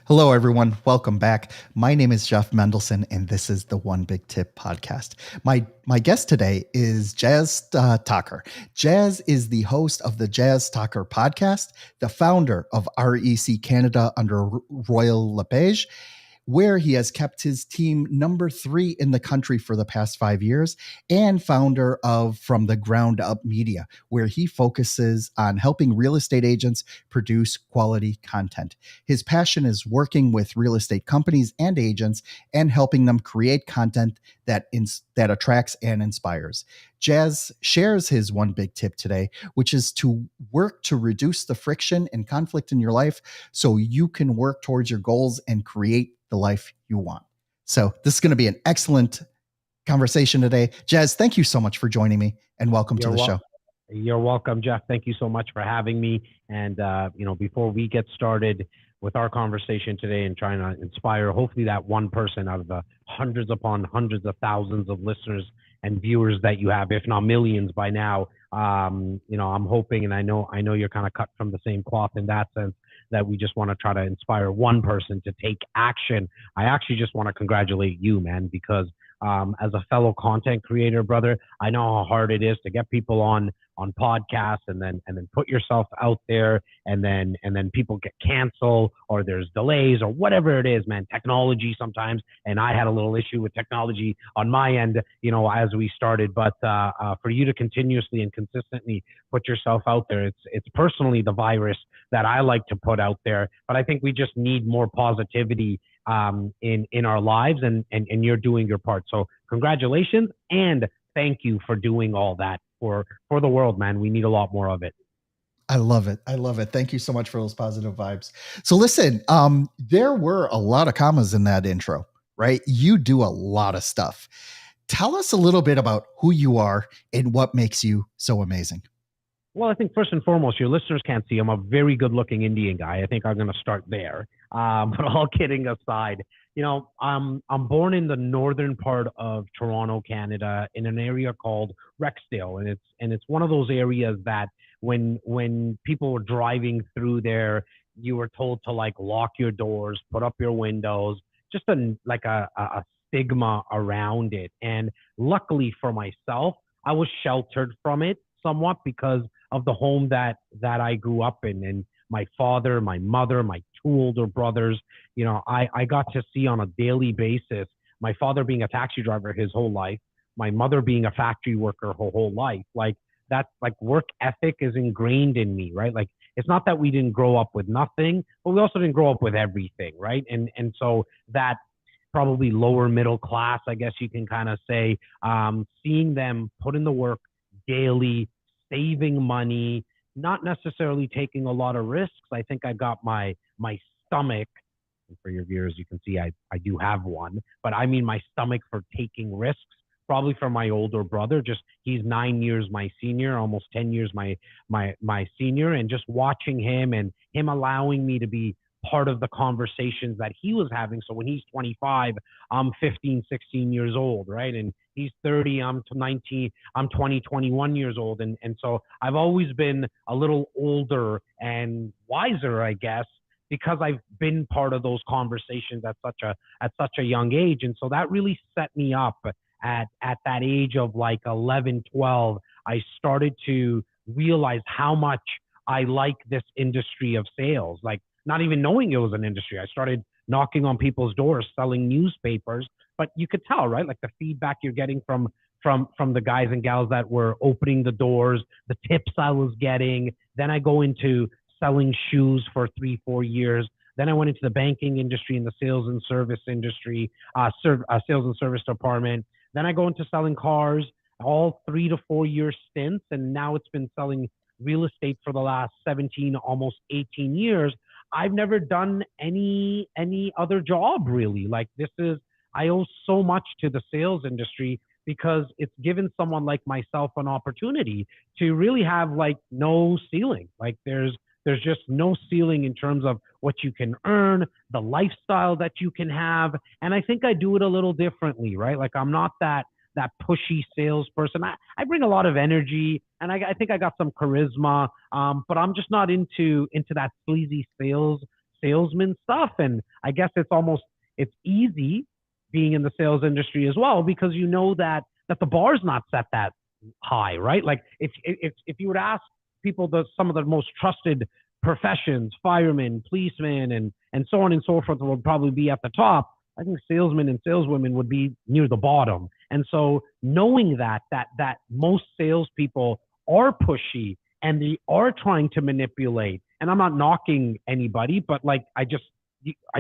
Hello, everyone. Welcome back. My name is Jeff Mendelson, and this is the One Big Tip podcast. My guest today is Jas Takhar. Jas is the host of the Jas Takhar podcast, the founder of REC Canada under Royal LePage, where he has kept his team number 3 in the country for the past 5 years, and founder of From the Ground Up Media, where he focuses on helping real estate agents produce quality content. His passion is working with real estate companies and agents and helping them create content that attracts and inspires. Jas shares his one big tip today, which is to work to reduce the friction and conflict in your life so you can work towards your goals and create the life you want. So this is going to be an excellent conversation today. Jas, thank you so much for joining me and welcome to the show. You're welcome, Jeff. Thank you so much for having me. And, before we get started with our conversation today and trying to inspire, hopefully that one person out of the hundreds upon hundreds of thousands of listeners and viewers that you have, if not millions by now, I'm hoping, and I know you're kind of cut from the same cloth in that sense, that we just want to try to inspire one person to take action. I actually just want to congratulate you, man, because as a fellow content creator, brother, I know how hard it is to get people on podcasts and then put yourself out there and then people get canceled or there's delays or whatever it is, man. Technology sometimes, and I had a little issue with technology on my end, as we started. But for you to continuously and consistently put yourself out there, it's personally the virus that I like to put out there. But I think we just need more positivity in our lives, and you're doing your part. So congratulations and thank you for doing all that for the world, man. We need a lot more of it. I love it. Thank you so much for those positive vibes. So listen, there were a lot of commas in that intro, right? You do a lot of stuff. Tell us a little bit about who you are and what makes you so amazing. Well, I think first and foremost, your listeners can't see I'm a very good-looking Indian guy. I think I'm going to start there. But all kidding aside, I'm born in the northern part of Toronto, Canada, in an area called Rexdale, and it's one of those areas that when people were driving through there, you were told to like lock your doors, put up your windows, just a stigma around it. And luckily for myself, I was sheltered from it somewhat because of the home that I grew up in, and my father, my mother, my two older brothers, I got to see on a daily basis, my father being a taxi driver his whole life, my mother being a factory worker her whole life. Like that, like work ethic is ingrained in me, right? Like it's not that we didn't grow up with nothing, but we also didn't grow up with everything, right? And so that probably lower middle class, I guess you can kind of say, seeing them put in the work daily, saving money, not necessarily taking a lot of risks. I think I got my stomach, and for your viewers, you can see I do have one, but I mean my stomach for taking risks, probably from my older brother. Just he's 9 years my senior, almost 10 years my senior, and just watching him and him allowing me to be part of the conversations that he was having. So when he's 25, I'm 15, 16 years old, right? And he's 30, I'm 19, I'm 20, 21 years old. And so I've always been a little older and wiser, I guess, because I've been part of those conversations at such a young age. And so that really set me up at that age of like 11, 12. I started to realize how much I like this industry of sales. Like, not even knowing it was an industry. I started knocking on people's doors, selling newspapers, but you could tell, right? Like the feedback you're getting from the guys and gals that were opening the doors, the tips I was getting. Then I go into selling shoes for 3-4 years. Then I went into the banking industry and the sales and service industry, sales and service department. Then I go into selling cars, all 3 to 4 year stints. And now it's been selling real estate for the last 17, almost 18 years. I've never done any other job really. Like I owe so much to the sales industry because it's given someone like myself an opportunity to really have like no ceiling. Like there's just no ceiling in terms of what you can earn, the lifestyle that you can have. And I think I do it a little differently, right? Like I'm not that pushy salesperson. I bring a lot of energy and I think I got some charisma, but I'm just not into that sleazy salesman stuff. And I guess it's easy being in the sales industry as well, because you know that the bar's not set that high, right? Like if you would ask people, some of the most trusted professions, firemen, policemen, and so on and so forth, would probably be at the top. I think salesmen and saleswomen would be near the bottom. And so knowing that most salespeople are pushy and they are trying to manipulate, and I'm not knocking anybody, but like I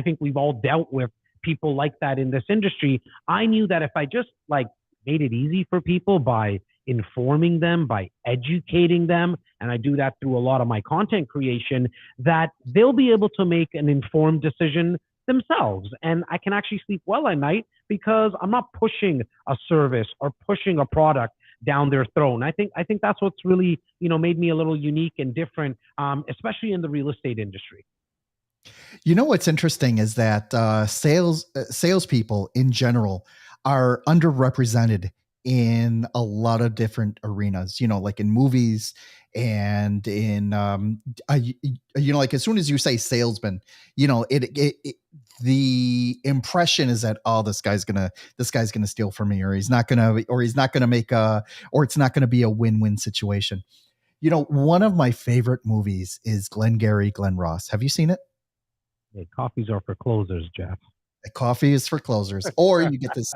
think we've all dealt with people like that in this industry. I knew that if I just like made it easy for people by informing them, by educating them, and I do that through a lot of my content creation, that they'll be able to make an informed decision themselves. And I can actually sleep well at night because I'm not pushing a service or pushing a product down their throat. And I think that's what's really, made me a little unique and different, especially in the real estate industry. You know what's interesting is that salespeople in general are underrepresented in a lot of different arenas. Like in movies and in like as soon as you say salesman, the impression is that, oh, this guy's gonna steal from me, or he's not gonna make or it's not gonna be a win-win situation. One of my favorite movies is Glengarry Glen Ross. Have you seen it? Hey, coffees are for closers, Jeff. The coffee is for closers, or you get this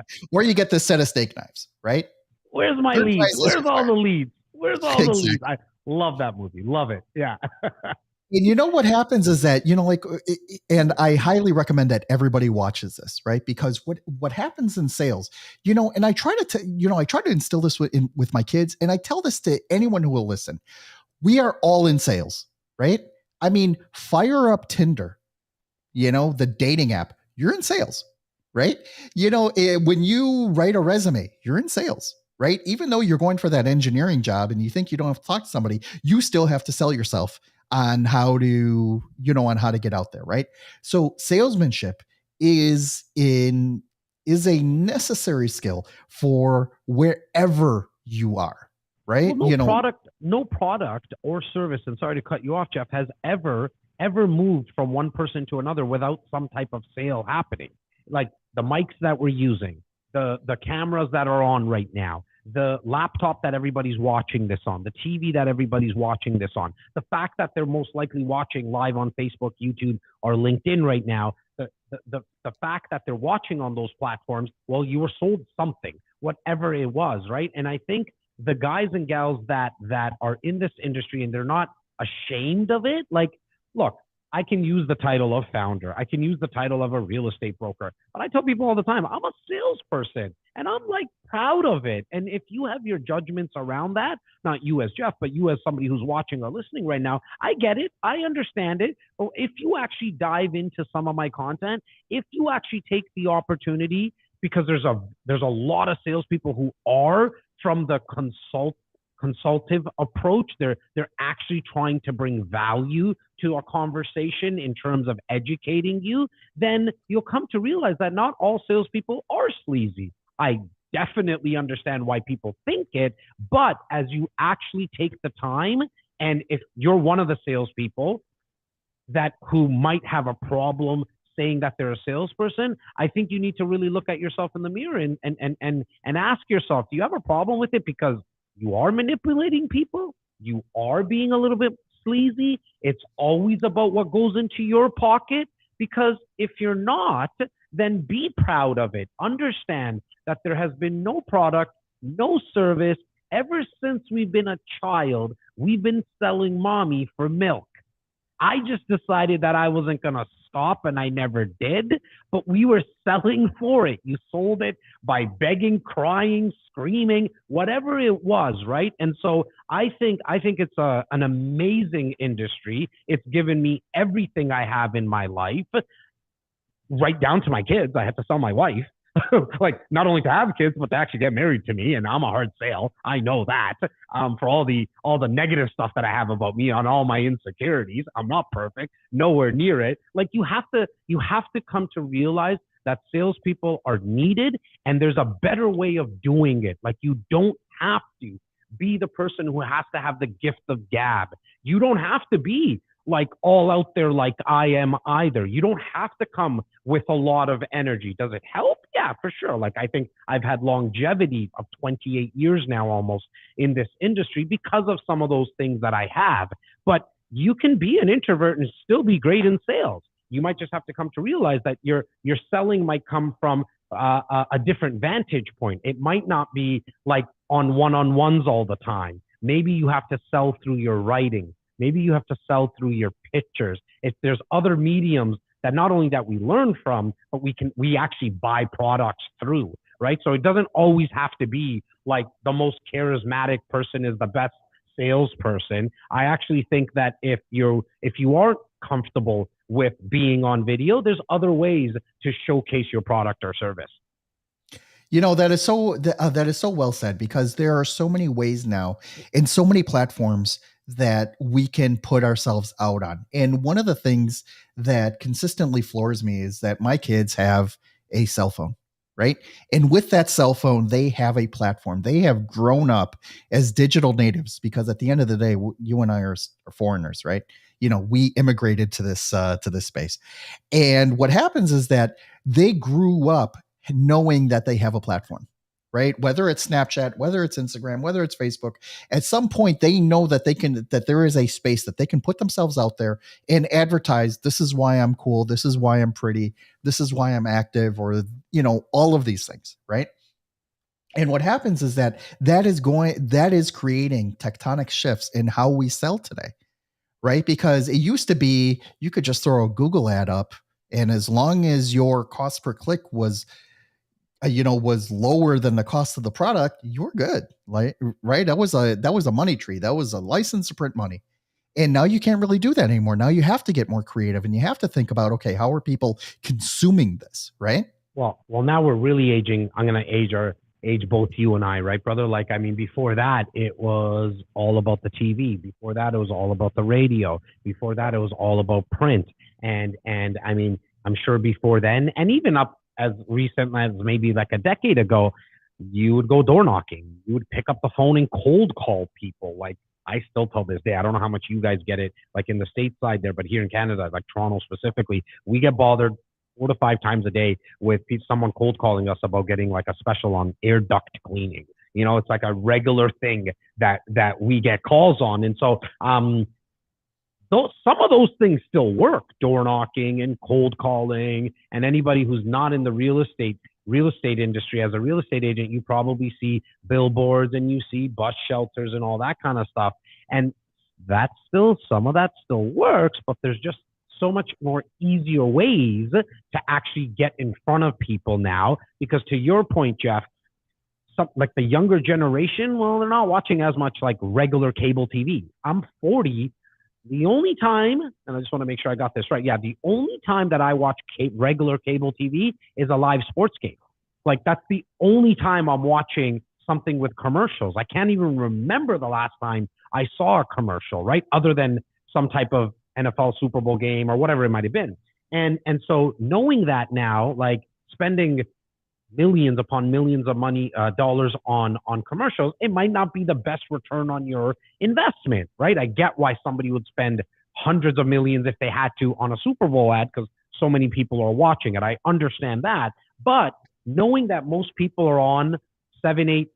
set of steak knives, right? Where's my Third leads? price is Where's all required. the leads? Where's all the leads? Exactly. I love that movie. Love it. Yeah. And what happens is that, and I highly recommend that everybody watches this, right? Because what happens in sales, and I try to, I try to instill this with my kids, and I tell this to anyone who will listen. We are all in sales, right? I mean, fire up Tinder, the dating app, you're in sales, right? When you write a resume, you're in sales, right? Even though you're going for that engineering job and you think you don't have to talk to somebody, you still have to sell yourself on how to, get out there, right? So salesmanship is a necessary skill for wherever you are, Well, right? no product or service, and sorry to cut you off, Jeff, has ever moved from one person to another without some type of sale happening. Like the mics that we're using, the cameras that are on right now, the laptop that everybody's watching this on, the TV that everybody's watching this on, the fact that they're most likely watching live on Facebook, YouTube, or LinkedIn right now, the fact that they're watching on those platforms, well, you were sold something, whatever it was, right? And I think the guys and gals that are in this industry and they're not ashamed of it, like, look, I can use the title of founder. I can use the title of a real estate broker. But I tell people all the time, I'm a salesperson and I'm like proud of it. And if you have your judgments around that, not you as Jeff, but you as somebody who's watching or listening right now, I get it. I understand it. But if you actually dive into some of my content, if you actually take the opportunity, because there's a lot of salespeople who are from the consultative approach. They're actually trying to bring value to a conversation in terms of educating you. Then you'll come to realize that not all salespeople are sleazy. I definitely understand why people think it, but as you actually take the time, and if you're one of the salespeople that who might have a problem saying that they're a salesperson, I think you need to really look at yourself in the mirror and ask yourself, do you have a problem with it? Because you are manipulating people. You are being a little bit sleazy. It's always about what goes into your pocket. Because if you're not, then be proud of it. Understand that there has been no product, no service. Ever since we've been a child, we've been selling mommy for milk. I just decided that I wasn't going to stop, and I never did, but we were selling for it. You sold it by begging, crying, screaming, whatever it was, right? And so I think it's an amazing industry. It's given me everything I have in my life, right down to my kids. I have to sell my wife. Like not only to have kids, but to actually get married to me. And I'm a hard sale. I know that. For all the negative stuff that I have about me, on all my insecurities, I'm not perfect, nowhere near it. Like you have to come to realize that salespeople are needed, and there's a better way of doing it. Like you don't have to be the person who has to have the gift of gab. You don't have to be like all out there like I am either. You don't have to come with a lot of energy. Does it help? Yeah, for sure. Like I think I've had longevity of 28 years now almost in this industry because of some of those things that I have. But you can be an introvert and still be great in sales. You might just have to come to realize that your selling might come from a different vantage point. It might not be like on one-on-ones all the time. Maybe you have to sell through your writing. Maybe you have to sell through your pictures. If there's other mediums that not only that we learn from, but we actually buy products through, right? So it doesn't always have to be like the most charismatic person is the best salesperson. I actually think that if you aren't comfortable with being on video, there's other ways to showcase your product or service. That is so well said, because there are so many ways now and so many platforms that we can put ourselves out on. And one of the things that consistently floors me is that my kids have a cell phone, right? And with that cell phone, they have a platform. They have grown up as digital natives, because at the end of the day, you and I are foreigners, right? We immigrated to this space. And what happens is that they grew up knowing that they have a platform, right? Whether it's Snapchat, whether it's Instagram, whether it's Facebook, at some point they know that there is a space that they can put themselves out there and advertise, this is why I'm cool, this is why I'm pretty, this is why I'm active, or all of these things, right? And what happens is that is creating tectonic shifts in how we sell today, right? Because it used to be you could just throw a Google ad up, and as long as your cost per click was lower than the cost of the product, you were good. Like, right? That was a money tree. That was a license to print money. And now you can't really do that anymore. Now you have to get more creative, and you have to think about, okay, how are people consuming this, right? Well, now we're really aging. I'm gonna age both you and I, right, brother? Like, I mean, before that, it was all about the TV. Before that, it was all about the radio. Before that, it was all about print. And I mean, I'm sure before then, and even up as recent as maybe like a decade ago, you would go door knocking. You would pick up the phone and cold call people. Like I still till this day, I don't know how much you guys get it, like in the stateside there, but here in Canada, like Toronto specifically, we get bothered 4 to 5 times a day with someone cold calling us about getting like a special on air duct cleaning. It's like a regular thing that we get calls on. And so some of those things still work, door knocking and cold calling. And anybody who's not in the real estate industry, as a real estate agent, you probably see billboards and you see bus shelters and all that kind of stuff. And some of that still works, but there's just so much more easier ways to actually get in front of people now. Because to your point, Jeff, like the younger generation, well, they're not watching as much like regular cable TV. I'm 40. The only time, and I just want to make sure I got this right. Yeah, the only time that I watch regular cable TV is a live sports game. Like that's the only time I'm watching something with commercials. I can't even remember the last time I saw a commercial, right? Other than some type of NFL Super Bowl game or whatever it might have been. And so knowing that now, like spending millions upon millions of dollars on commercials, it might not be the best return on your investment, right? I get why somebody would spend hundreds of millions if they had to on a Super Bowl ad because so many people are watching it. I understand that. But knowing that most people are on 7, 8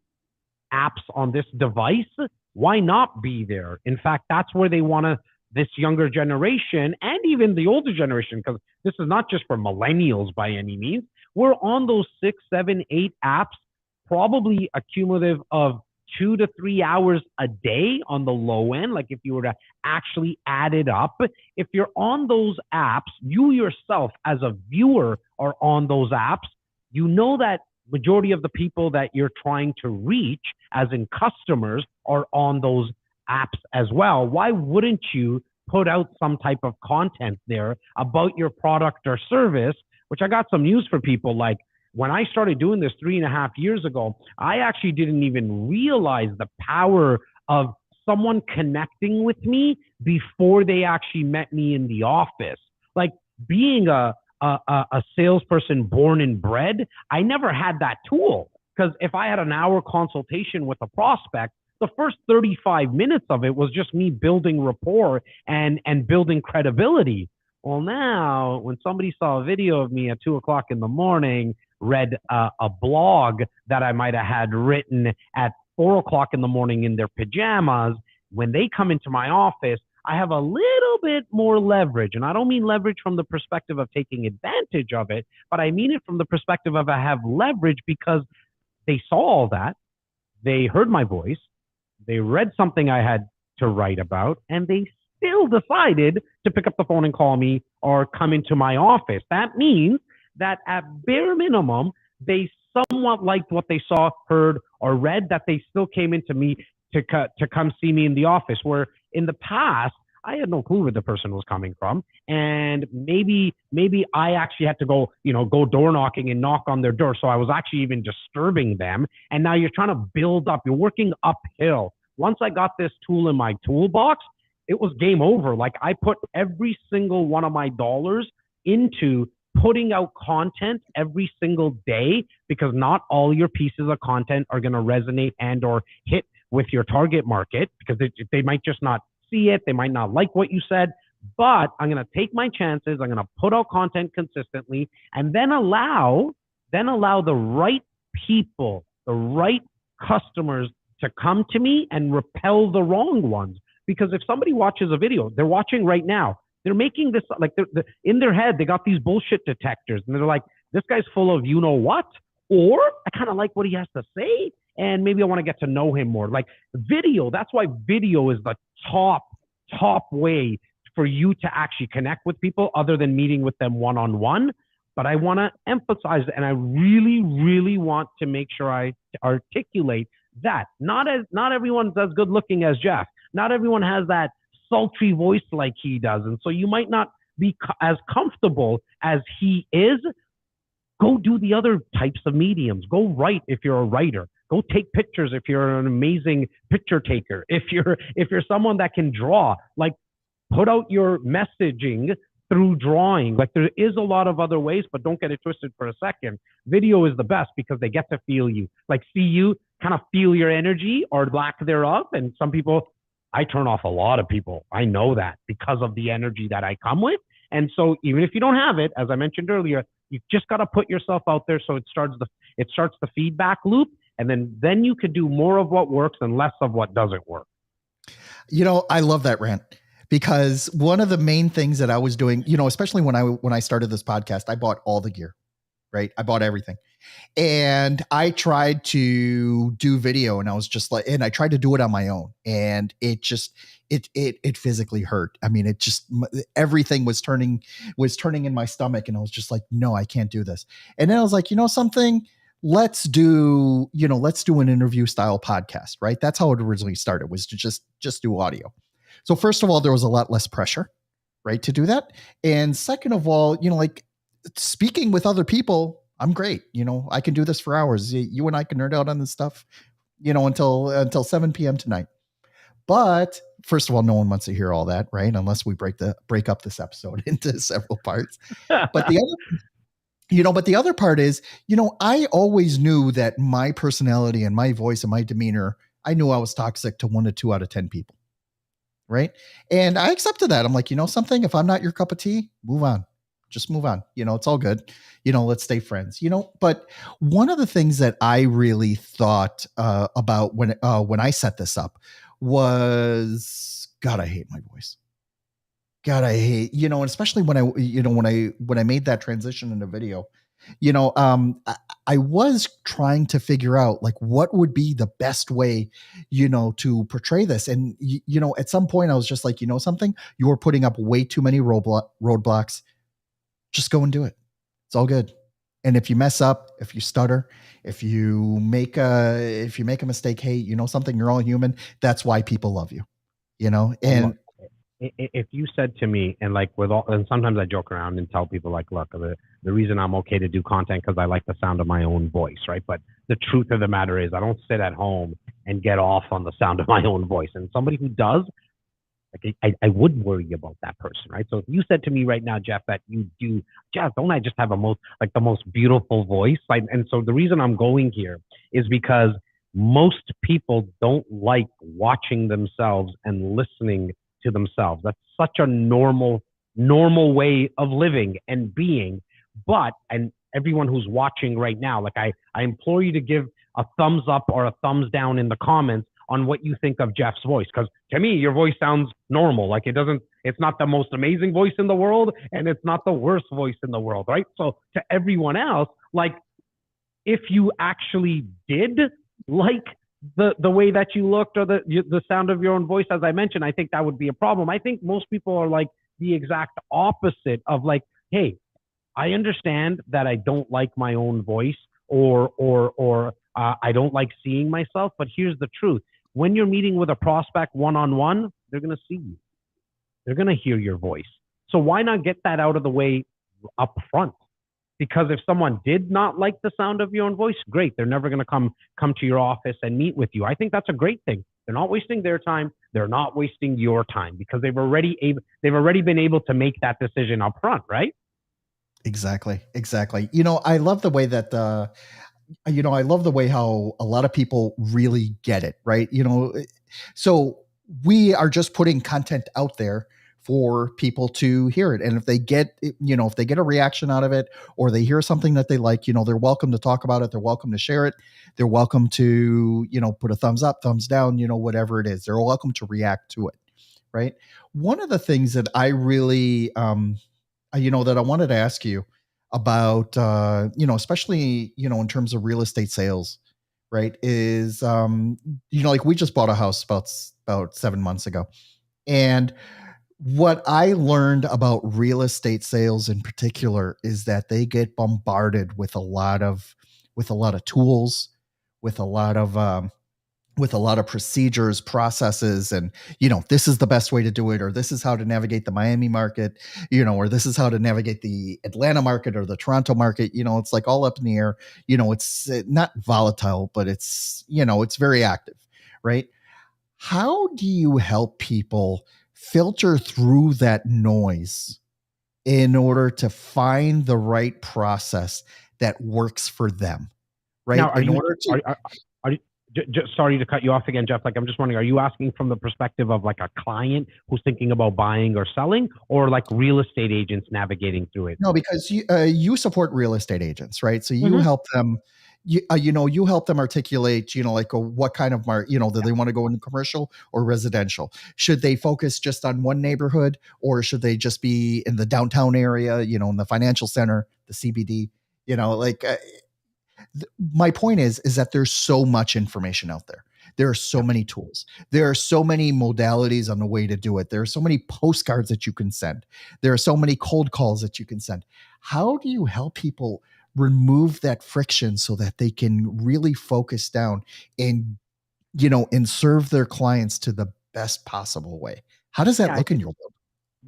apps on this device, why not be there? In fact, that's where they want to, this younger generation and even the older generation, because this is not just for millennials by any means. We're on those 6, 7, 8 apps, probably a cumulative of 2 to 3 hours a day on the low end. Like if you were to actually add it up, if you're on those apps, you yourself as a viewer are on those apps, you know that majority of the people that you're trying to reach, as in customers, are on those apps as well. Why wouldn't you put out some type of content there about your product or service? Which I got some news for people. Like when I started doing this 3.5 years ago, I actually didn't even realize the power of someone connecting with me before they actually met me in the office. Like being a salesperson born and bred, I never had that tool. Because if I had an hour consultation with a prospect, the first 35 minutes of it was just me building rapport and building credibility. Well, now when somebody saw a video of me at 2 o'clock in the morning, read a blog that I might have had written at 4 o'clock in the morning in their pajamas, when they come into my office, I have a little bit more leverage. And I don't mean leverage from the perspective of taking advantage of it, but I mean it from the perspective of I have leverage because they saw all that. They heard my voice. They read something I had to write about, and they still decided to pick up the phone and call me or come into my office. That means that at bare minimum, they somewhat liked what they saw, heard, or read, that they still came into me to come see me in the office, where in the past, I had no clue where the person was coming from. And maybe I actually had to go door knocking and knock on their door. So I was actually even disturbing them. And now you're trying to build up, you're working uphill. Once I got this tool in my toolbox, it was game over. Like, I put every single one of my dollars into putting out content every single day, because not all your pieces of content are going to resonate and or hit with your target market, because they might just not see it. They might not like what you said, but I'm going to take my chances. I'm going to put out content consistently, and then allow the right people, the right customers to come to me and repel the wrong ones. Because if somebody watches a video, they're watching right now, they're making this, like, they're in their head, they got these bullshit detectors, and they're like, this guy's full of you know what, or I kind of like what he has to say, and maybe I want to get to know him more. Like, video, that's why video is the top way for you to actually connect with people, other than meeting with them one-on-one. But I want to emphasize, and I really, really want to make sure I articulate that not everyone's as good looking as Jeff. Not everyone has that sultry voice like he does. And so you might not be as comfortable as he is. Go do the other types of mediums. Go write if you're a writer. Go take pictures if you're an amazing picture taker. If you're someone that can draw, like, put out your messaging through drawing. Like, there is a lot of other ways, but don't get it twisted for a second. Video is the best because they get to feel you, like, see you, kind of feel your energy or lack thereof. And some people, I turn off a lot of people. I know that because of the energy that I come with. And so even if you don't have it, as I mentioned earlier, you just got to put yourself out there. So it starts the feedback loop. And then you could do more of what works and less of what doesn't work. I love that rant, because one of the main things that I was doing, especially when I started this podcast, I bought all the gear, right? I bought everything. And I tried to do video, and I was just like, and I tried to do it on my own, and it just, it physically hurt. I mean, it just, everything was turning in my stomach, and I was just like, no, I can't do this. And then I was like, something, let's do an interview style podcast, right? That's how it originally started, was to just do audio. So first of all, there was a lot less pressure, right, to do that. And second of all, like, speaking with other people, I'm great. I can do this for hours. You and I can nerd out on this stuff, until 7 p.m. tonight. But first of all, no one wants to hear all that, right? Unless we break up this episode into several parts. But the other part is, I always knew that my personality and my voice and my demeanor, I knew I was toxic to 1 to 2 out of 10 people. Right. And I accepted that. I'm like, something, if I'm not your cup of tea, move on. Just move on. It's all good. Let's stay friends, but one of the things that I really thought about when I set this up was, God, I hate my voice. God, I hate, and especially when I made that transition into video, I was trying to figure out, like, what would be the best way, to portray this. And, at some point I was just like, something, you were putting up way too many roadblocks. Just go and do it. It's all good. And if you mess up, if you stutter, if you make a mistake, hey, something, you're all human. That's why people love you, and if you said to me, and like and sometimes I joke around and tell people, like, look, the reason I'm okay to do content because I like the sound of my own voice, right? But the truth of the matter is, I don't sit at home and get off on the sound of my own voice. And somebody who does, like, I would worry about that person, right? So if you said to me right now, Jeff, that you do, Jeff, don't I just have the most beautiful voice? And so the reason I'm going here is because most people don't like watching themselves and listening to themselves. That's such a normal way of living and being. But and everyone who's watching right now, like I implore you to give a thumbs up or a thumbs down in the comments on what you think of Jeff's voice. Because to me, your voice sounds normal. Like it's not the most amazing voice in the world, and it's not the worst voice in the world, right? So to everyone else, like if you actually did like the way that you looked or the sound of your own voice, as I mentioned, I think that would be a problem. I think most people are like the exact opposite of like, hey, I understand that I don't like my own voice or I don't like seeing myself, but here's the truth. When you're meeting with a prospect one on one, they're going to see you. They're going to hear your voice. So why not get that out of the way up front? Because if someone did not like the sound of your own voice, great. They're never going to come to your office and meet with you. I think that's a great thing. They're not wasting their time. They're not wasting your time because they've already been able to make that decision up front, right? Exactly. Exactly. I love the way that I love the way how a lot of people really get it, right? So we are just putting content out there for people to hear it. And if they get, if they get a reaction out of it or they hear something that they like, they're welcome to talk about it. They're welcome to share it. They're welcome to, put a thumbs up, thumbs down, whatever it is. They're welcome to react to it. Right. One of the things that I really, that I wanted to ask you about, especially, in terms of real estate sales, right, is, like we just bought a house about 7 months ago. And what I learned about real estate sales in particular is that they get bombarded with a lot of tools, with a lot of, procedures, processes, and this is the best way to do it, or this is how to navigate the Miami market, or this is how to navigate the Atlanta market or the Toronto market. It's like all up in the air. It's not volatile, but it's very active, right? How do you help people filter through that noise in order to find the right process that works for them, Now, right? are In you order to are you, sorry to cut you off again, Jeff? Like, I'm just wondering, are you asking from the perspective of like a client who's thinking about buying or selling, or like real estate agents navigating through it? No, because you support real estate agents, right? So you Mm-hmm. help them. You help them articulate, like what kind of do Yeah. they want to go into commercial or residential? Should they focus just on one neighborhood, or should they just be in the downtown area, in the financial center, the CBD? Like my point is that there's so much information out there. There are so Yeah. many tools. There are so many modalities on the way to do it. There are so many postcards that you can send. There are so many cold calls that you can send. How do you help people remove that friction so that they can really focus down and and serve their clients to the best possible way? How does that Yeah, I look in think your world?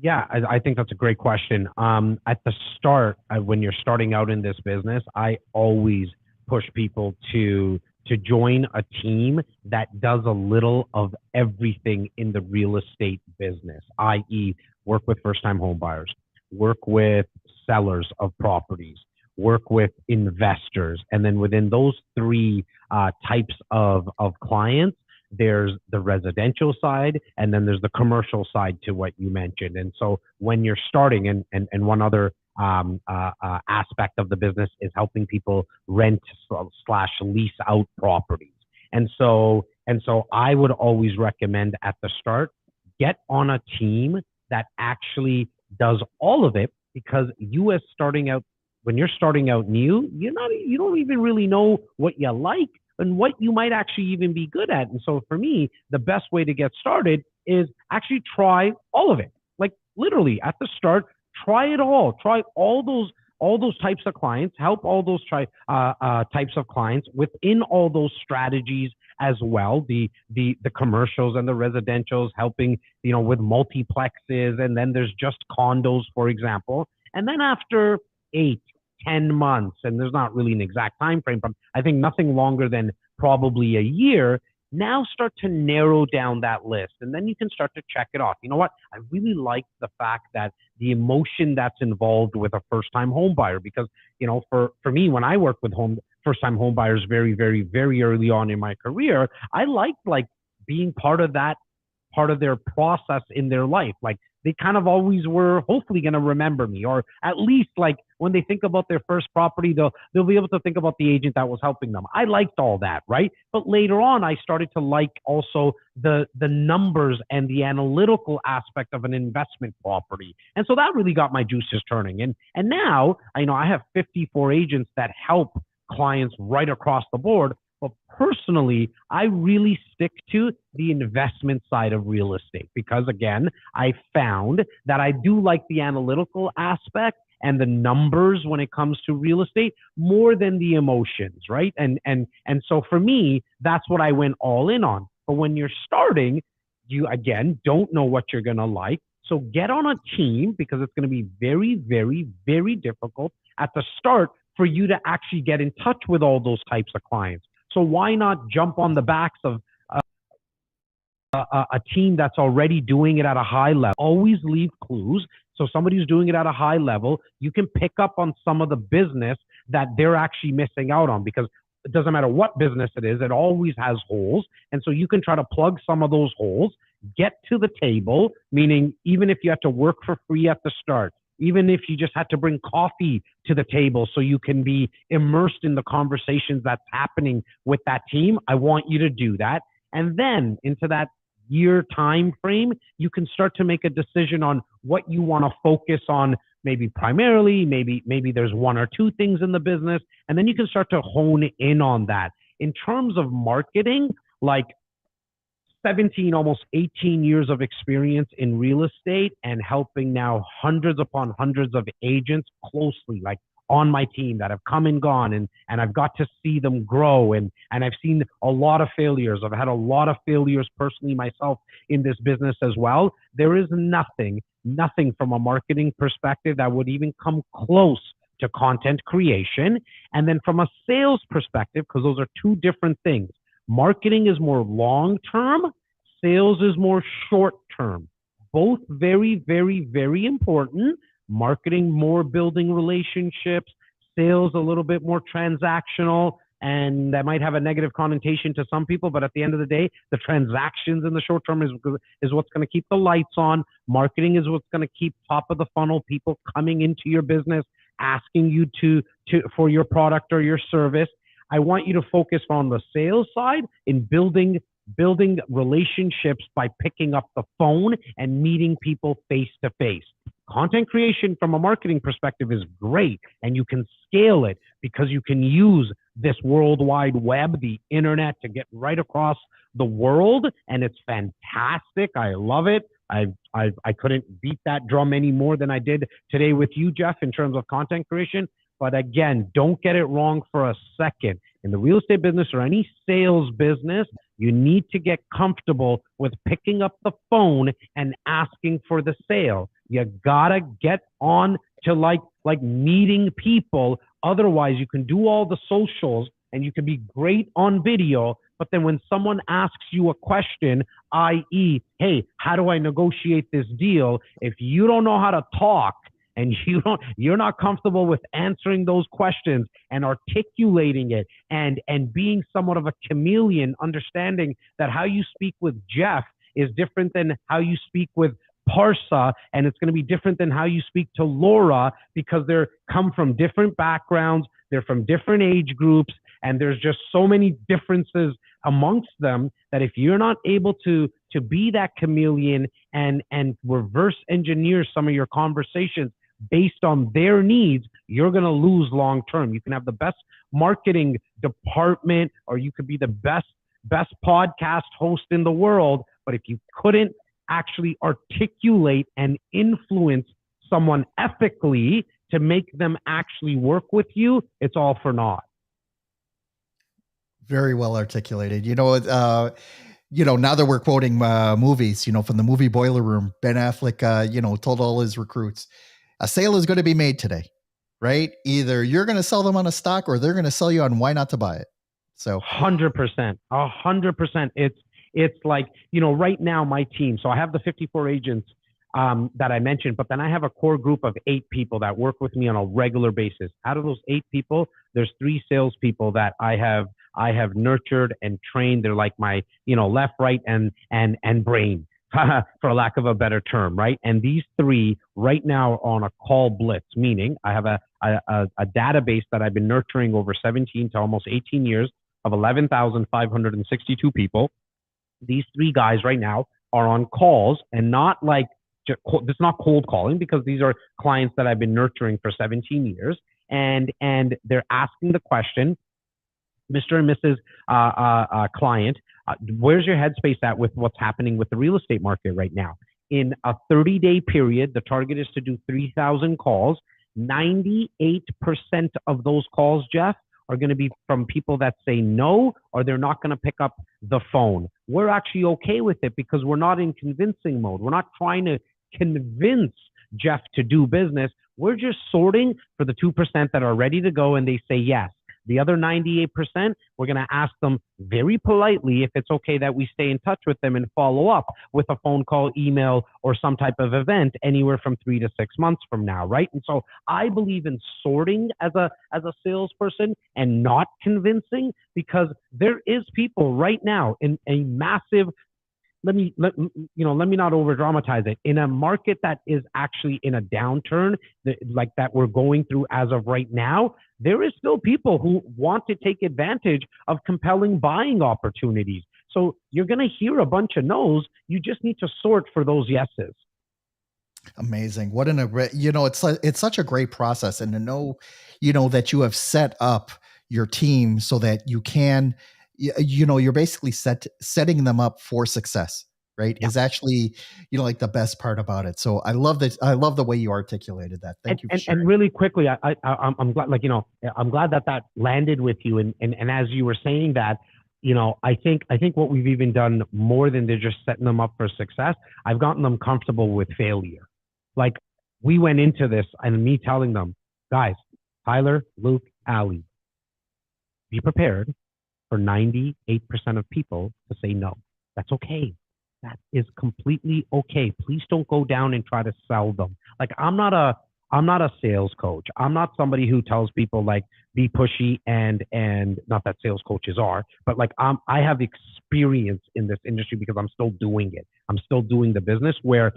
Yeah, I think that's a great question. At the start, when you're starting out in this business, I always push people to join a team that does a little of everything in the real estate business, i.e., work with first-time home buyers, work with sellers of properties, work with investors, and then within those three types of clients, there's the residential side and then there's the commercial side to what you mentioned. And so when you're starting and one other aspect of the business is helping people rent slash lease out properties. And so I would always recommend at the start, get on a team that actually does all of it, because you as starting out, when you're starting out new, you don't even really know what you like and what you might actually even be good at. And so for me, the best way to get started is actually try all of it. Like literally at the start, try it all. Try all those types of clients. Help all those types of clients within all those strategies as well. The commercials and the residentials, helping with multiplexes, and then there's just condos, for example. And then after 8, 10 months, and there's not really an exact time frame, but I think nothing longer than probably a year, now start to narrow down that list. And then you can start to check it off. You know what? I really like the fact that the emotion that's involved with a first time home buyer, because, for me, when I work with first-time home buyers very, very, very early on in my career, I liked like being part of that, part of their process in their life. Like they kind of always were hopefully going to remember me, or at least like when they think about their first property, they'll be able to think about the agent that was helping them. I liked all that, right? But later on, I started to like also the numbers and the analytical aspect of an investment property, and so that really got my juices turning. And now I have 54 agents that help clients right across the board. But personally, I really stick to the investment side of real estate because, again, I found that I do like the analytical aspect and the numbers when it comes to real estate more than the emotions, right? And so for me, that's what I went all in on. But when you're starting, you again don't know what you're gonna like. So get on a team because it's going to be very, very, very difficult at the start for you to actually get in touch with all those types of clients. So why not jump on the backs of a team that's already doing it at a high level? Always leave clues. So somebody who's doing it at a high level, you can pick up on some of the business that they're actually missing out on because it doesn't matter what business it is, it always has holes. And so you can try to plug some of those holes, get to the table, meaning even if you have to work for free at the start, even if you just had to bring coffee to the table so you can be immersed in the conversations that's happening with that team, I want you to do that. And then into that year time frame, you can start to make a decision on what you want to focus on, maybe primarily, maybe there's one or two things in the business, and then you can start to hone in on that. In terms of marketing, like 17, almost 18 years of experience in real estate and helping now hundreds upon hundreds of agents closely, like on my team that have come and gone, and I've got to see them grow, and I've seen a lot of failures. I've had a lot of failures personally myself in this business as well. There is nothing from a marketing perspective that would even come close to content creation. And then from a sales perspective, because those are two different things. Marketing is more long-term. Sales is more short-term. Both very, very, very important. Marketing more building relationships. Sales a little bit more transactional. And that might have a negative connotation to some people, but at the end of the day, the transactions in the short term is what's going to keep the lights on. Marketing is what's going to keep top of the funnel people coming into your business, asking you for your product or your service. I want you to focus on the sales side in building relationships by picking up the phone and meeting people face to face. Content creation from a marketing perspective is great, and you can scale it because you can use this World Wide Web, the internet, to get right across the world, and it's fantastic. I love it. I couldn't beat that drum any more than I did today with you, Jeff, in terms of content creation. But again, don't get it wrong for a second. In the real estate business or any sales business, you need to get comfortable with picking up the phone and asking for the sale. You gotta get on to like meeting people. Otherwise, you can do all the socials and you can be great on video. But then when someone asks you a question, i.e., hey, how do I negotiate this deal? If you don't know how to talk, and you're not comfortable with answering those questions and articulating it and being somewhat of a chameleon, understanding that how you speak with Jeff is different than how you speak with Parsa, and it's going to be different than how you speak to Laura because they're come from different backgrounds, they're from different age groups, and there's just so many differences amongst them that if you're not able to be that chameleon and reverse engineer some of your conversations based on their needs, you're going to lose long term. You can have the best marketing department, or you could be the best podcast host in the world, but if you couldn't actually articulate and influence someone ethically to make them actually work with you, it's all for naught. Very well articulated. Now that we're quoting movies, from the movie Boiler Room, Ben Affleck, told all his recruits, a sale is going to be made today, right? Either you're going to sell them on a stock or they're going to sell you on why not to buy it. So 100%. It's like, right now my team, so I have the 54 agents that I mentioned, but then I have a core group of 8 people that work with me on a regular basis. Out of those 8 people, there's 3 salespeople that I have nurtured and trained. They're like my, left, right, and brain, for lack of a better term, right? And these 3 right now are on a call blitz, meaning I have a database that I've been nurturing over 17 to almost 18 years of 11,562 people. These 3 guys right now are on calls, and not like, this is not cold calling, because these are clients that I've been nurturing for 17 years, and they're asking the question, Mr. and Mrs. Client, where's your headspace at with what's happening with the real estate market right now? In a 30-day period, the target is to do 3,000 calls. 98% of those calls, Jeff, are going to be from people that say no, or they're not going to pick up the phone. We're actually okay with it because we're not in convincing mode. We're not trying to convince Jeff to do business. We're just sorting for the 2% that are ready to go and they say yes. The other 98%, we're going to ask them very politely if it's okay that we stay in touch with them and follow up with a phone call, email, or some type of event anywhere from 3 to 6 months from now, right? And so I believe in sorting as a salesperson and not convincing, because there is people right now in a massive, let me not over dramatize it, in a market that is actually in a downturn like that we're going through as of right now. There is still people who want to take advantage of compelling buying opportunities. So you're going to hear a bunch of no's. You just need to sort for those yeses. Amazing. What it's such a great process, and to know, that you have set up your team so that you can, you're basically setting them up for success, right? Yeah. Is actually, like the best part about it. So I love that. I love the way you articulated that. And, Thank you for and, and sharing. really quickly, I'm glad, I'm glad that landed with you. And as you were saying that, I think what we've even done more than they're just setting them up for success, I've gotten them comfortable with failure. Like, we went into this and me telling them, guys, Tyler, Luke, Ali, be prepared for 98% of people to say no. That's okay. That is completely okay. Please don't go down and try to sell them. Like, I'm not a sales coach. I'm not somebody who tells people like be pushy, and not that sales coaches are, but like I have experience in this industry because I'm still doing it. I'm still doing the business where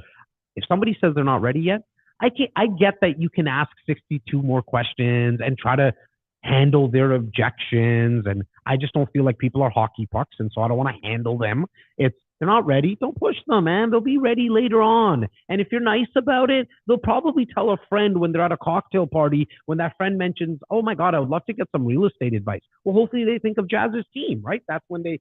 if somebody says they're not ready yet, I get that you can ask 62 more questions and try to handle their objections. And I just don't feel like people are hockey pucks. And so I don't want to handle them. It's, they're not ready. Don't push them, man. They'll be ready later on. And if you're nice about it, they'll probably tell a friend when they're at a cocktail party, when that friend mentions, oh my God, I would love to get some real estate advice. Well, hopefully they think of Jazz's team, right? That's when they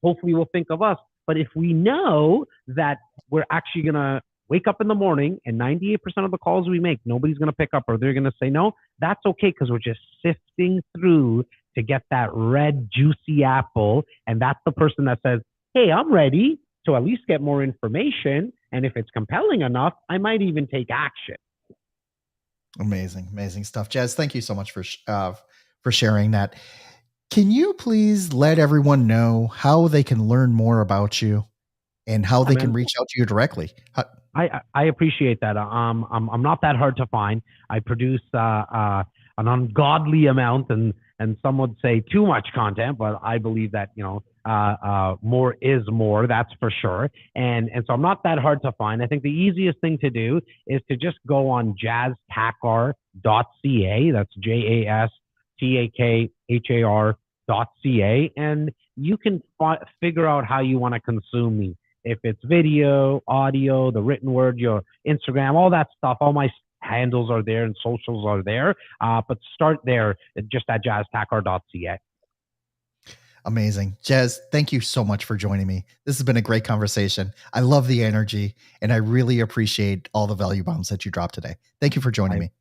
hopefully will think of us. But if we know that we're actually going to wake up in the morning and 98% of the calls we make, nobody's going to pick up or they're going to say no, that's okay, because we're just sifting through to get that red, juicy apple. And that's the person that says, hey, I'm ready to at least get more information. And if it's compelling enough, I might even take action. Amazing stuff. Jas, thank you so much for sharing that. Can you please let everyone know how they can learn more about you and how they can reach out to you directly? I appreciate that. I'm not that hard to find. I produce an ungodly amount, and some would say too much content, but I believe that more is more. That's for sure. And so I'm not that hard to find. I think the easiest thing to do is to just go on jastakhar.ca. That's JASTAKHAR.ca, and you can figure out how you want to consume me. If it's video, audio, the written word, your Instagram, all that stuff, all my handles are there and socials are there. But start there just at jastakhar.ca. Amazing. Jas, thank you so much for joining me. This has been a great conversation. I love the energy, and I really appreciate all the value bombs that you dropped today. Thank you for joining me.